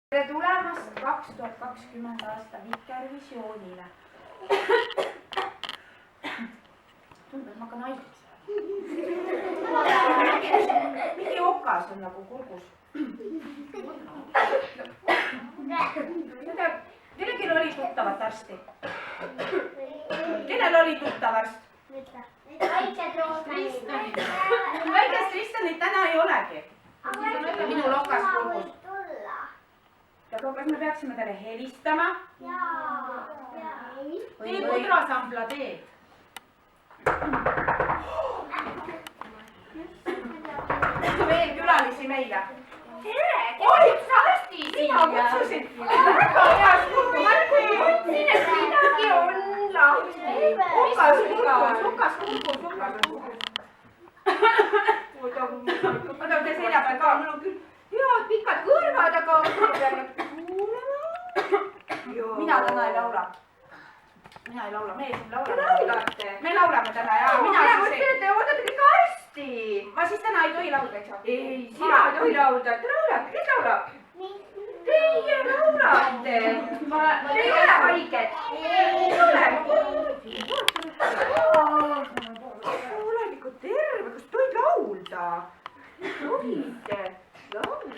Tere tulemast 2020 aasta Vikervisioonile. Tundub, et ma hakkan haigeks. Mingi okas on nagu kurgus. Kellelgi oli tuttavat arsti? Kellel oli tuttav arst? Väikest Kristanit täna ei olegi. Minul okas kurgus. Aga kas me peaksime talle helistama? Tee pudrasambla teed. Veel külalisi meile. Tere! Kutsus arsti siia! Mina kutsusin. Väga heas kurgu. Ma mõtlesin, et midagi on lahti. Okas kurgus. Oota, te selja peal ka. Mul on küll head pikad kõrvad, aga ma pean nüüd kuulama. Mina täna ei laula. Meie siin laulame. Me laulame täna ja mina siis ei... Te ootate kõik arsti. Ma siis täna ei tohi laulda, eks ole? Ei, sina ei tohi laulda. Te laulate, kes laulab? Teie laulate. Te ei ole haiged. Ei ole. Oled ikka terve, kas tohid laulda? Tohite laulda?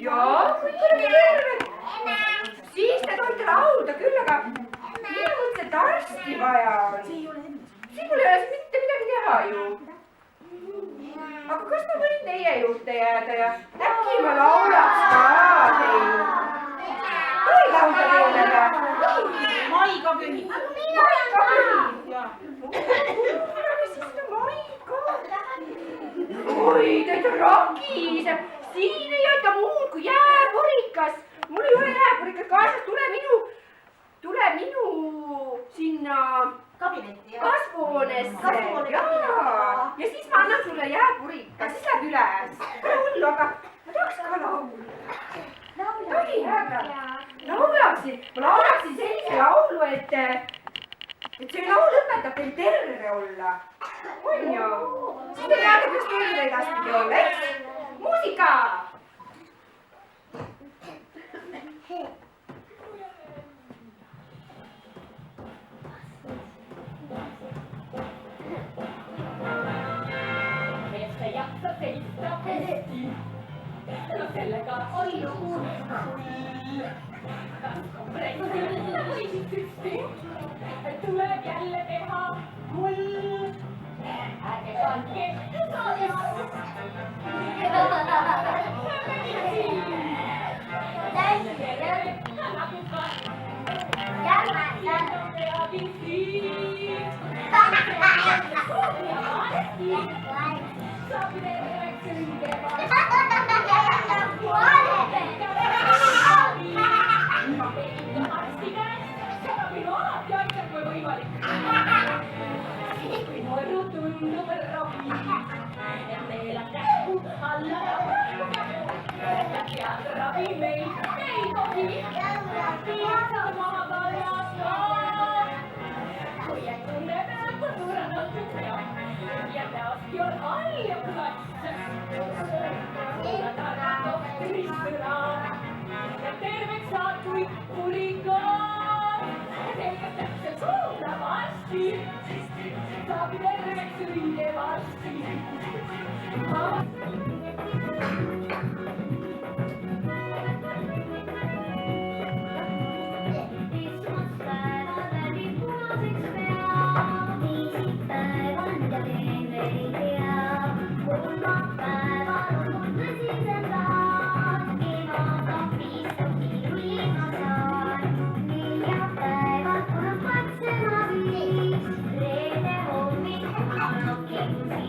Jaa, kõik on terve. Siis te tohite laulda küll, aga mina mõtlen, et arsti vaja on. Siin mul ei ole mitte midagi teha ju. Aga kas ma võin teie juurde jääda ja äkki ma laulaks ka teil? Tohi laulda teile või? Mai ka küll. Mai ka küll. Oi, teid on rakiseb. Siin ei aita muud kui jääpurikas. Mul ei ole jääpurikas kaasas. Tule minu sinna Kabinetti, jah? kasvuhoonesse. Ja siis ma annan sulle jääpurika. Siis läheb üles. Pole hullu, aga ma tahaks ka laulu. Tohi, aga ma laulaksin sellise laulu, et see laul õpetab teil terve olla. On ju? Siis te teate, kuidas terve edaspidi olla, eks? Muusika! Mees ei jaksa seista pesti. No sellega on lugu. Kas kompressil või süsti? Tuleb jälle teha mul. Ärge kandke soojast. Tundub ravi, et meil on kähku alla ja ravi meil ei tohi. Piisab maha paljasta, kui ei tunne peab surnud pea ja peabki on halja plats. Kuula targa tohtrissõna ja terveks saad kui huligaan. Selgelt täpselt suunab arsti. Saab terveks õige varsti. Istuspäeval läbi punaseks pea, teisipäev on ja teen veel ei tea. Kolmapäeval on mul tõsisem plaan, EMO-kapis tohi rullima saan. Neljapäeval tuleb katsema viis, reede hommik annab kinni.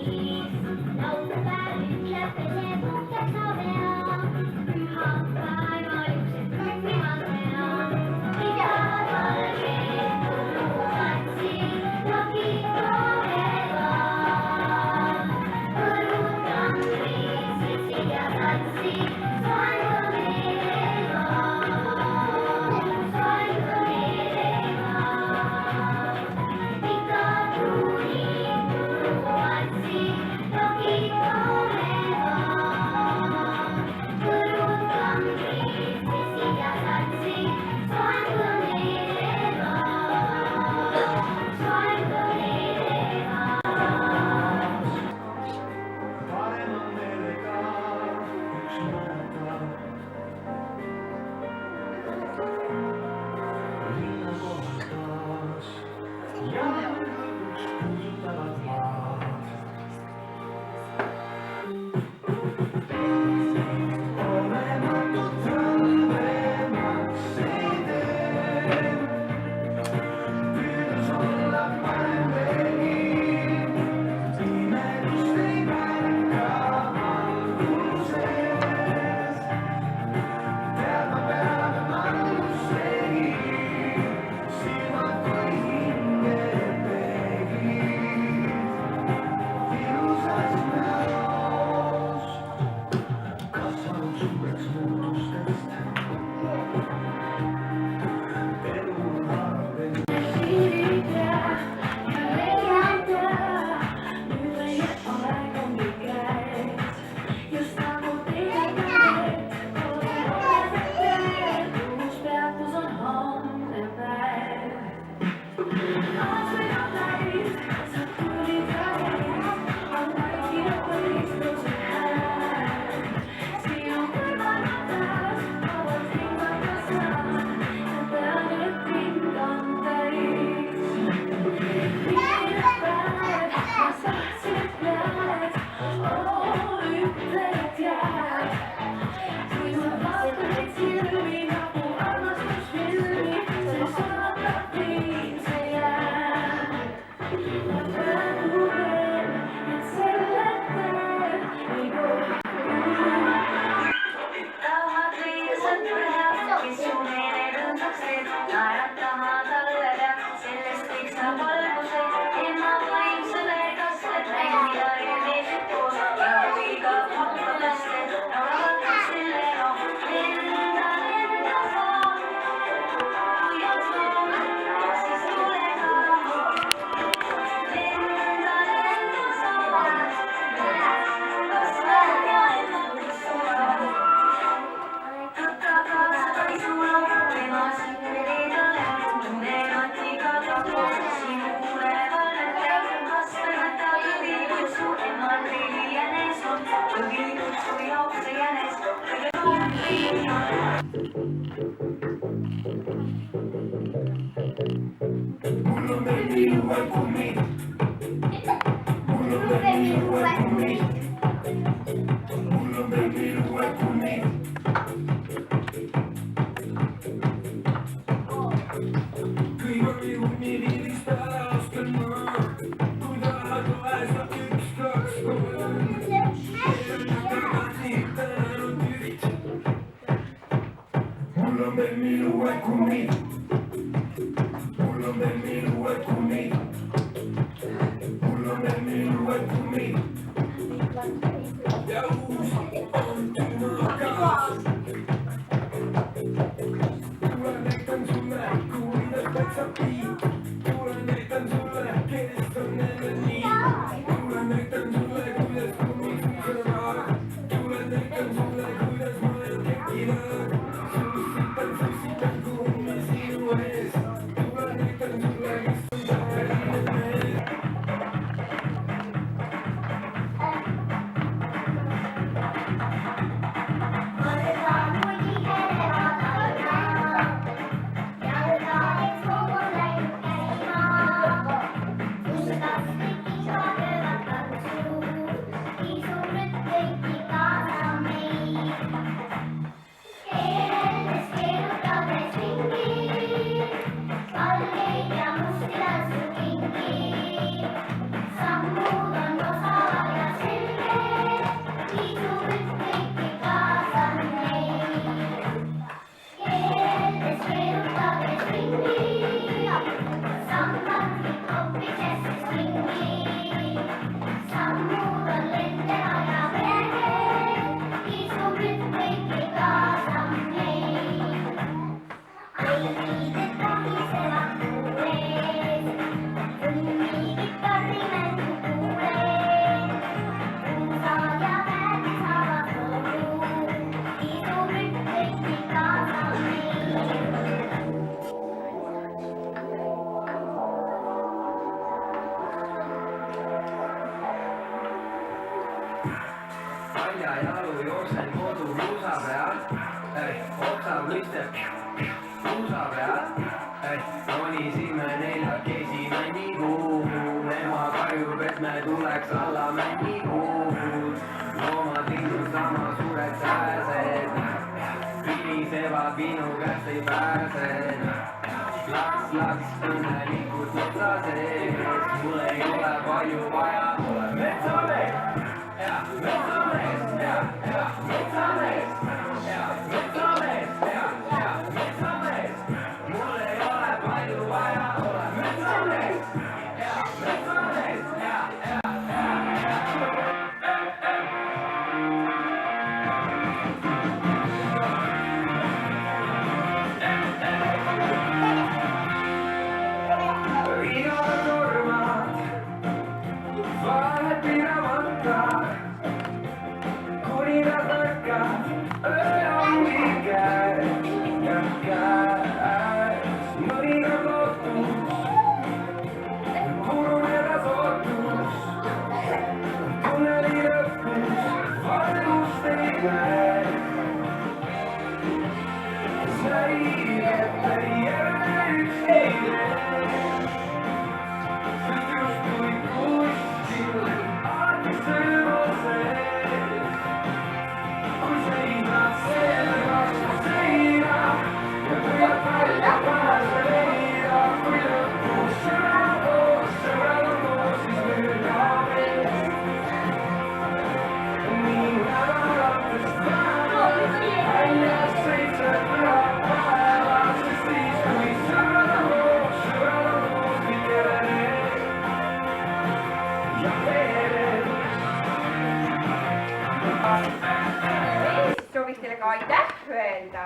Sooviks teile ka aitäh öelda,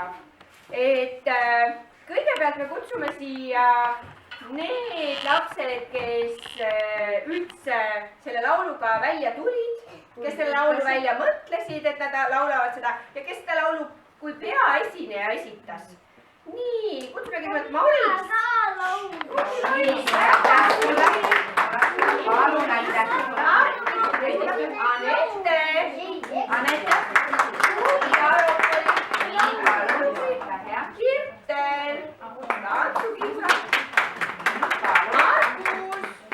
et kõigepealt me kutsume siia need lapsed, kes üldse selle lauluga välja tulid, kes selle laulu välja mõtlesid, et nad laulavad seda ja kes seda laulu kui peaesineja esitas. Nii, kutsume kõigepealt Mauris. Aitäh sulle. Palun aitäh sulle. Anette. Kirtel. Tantsukiisa. Markus.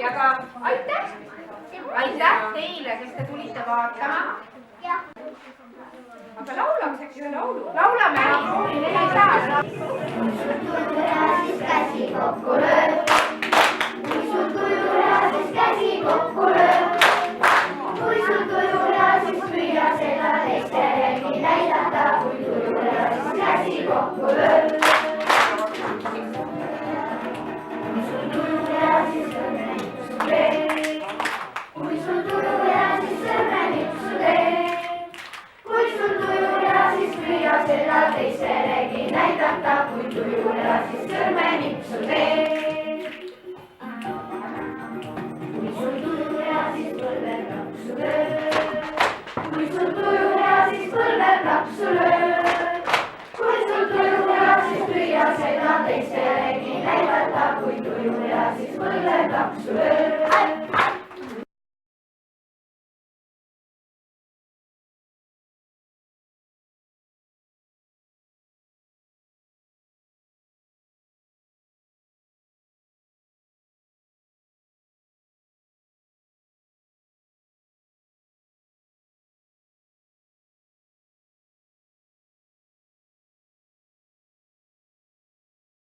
nii, aga aitäh! Aitäh teile, kes te tulite vaatama! Aga laulaks äkki ühe laulu? Laulame! Ei saa! Kui sul tuju hea, siis käsi kokku löö. Kui sul tuju hea, siis käsi kokku löö. Kui sul tuju hea, siis püüa seda teistelegi näidata. Kui tuju hea, siis käsi kokku löö. Kui sul tuju hea, siis sõrmenipsu tee. Kui sul tuju hea, siis sõrmenipsu tee. Kui sul tuju hea, siis püüa seda teistelegi näidata. Kui tuju hea, siis sõrmenipsu tee. Kui sul tuju hea, siis põlvel napsu löö. Kui sul tuju hea, siis põlvel napsu löö. Kui sul tuju hea, siis püüa seda teistelegi näidata. Kui tuju hea, siis põlvel napsu löö.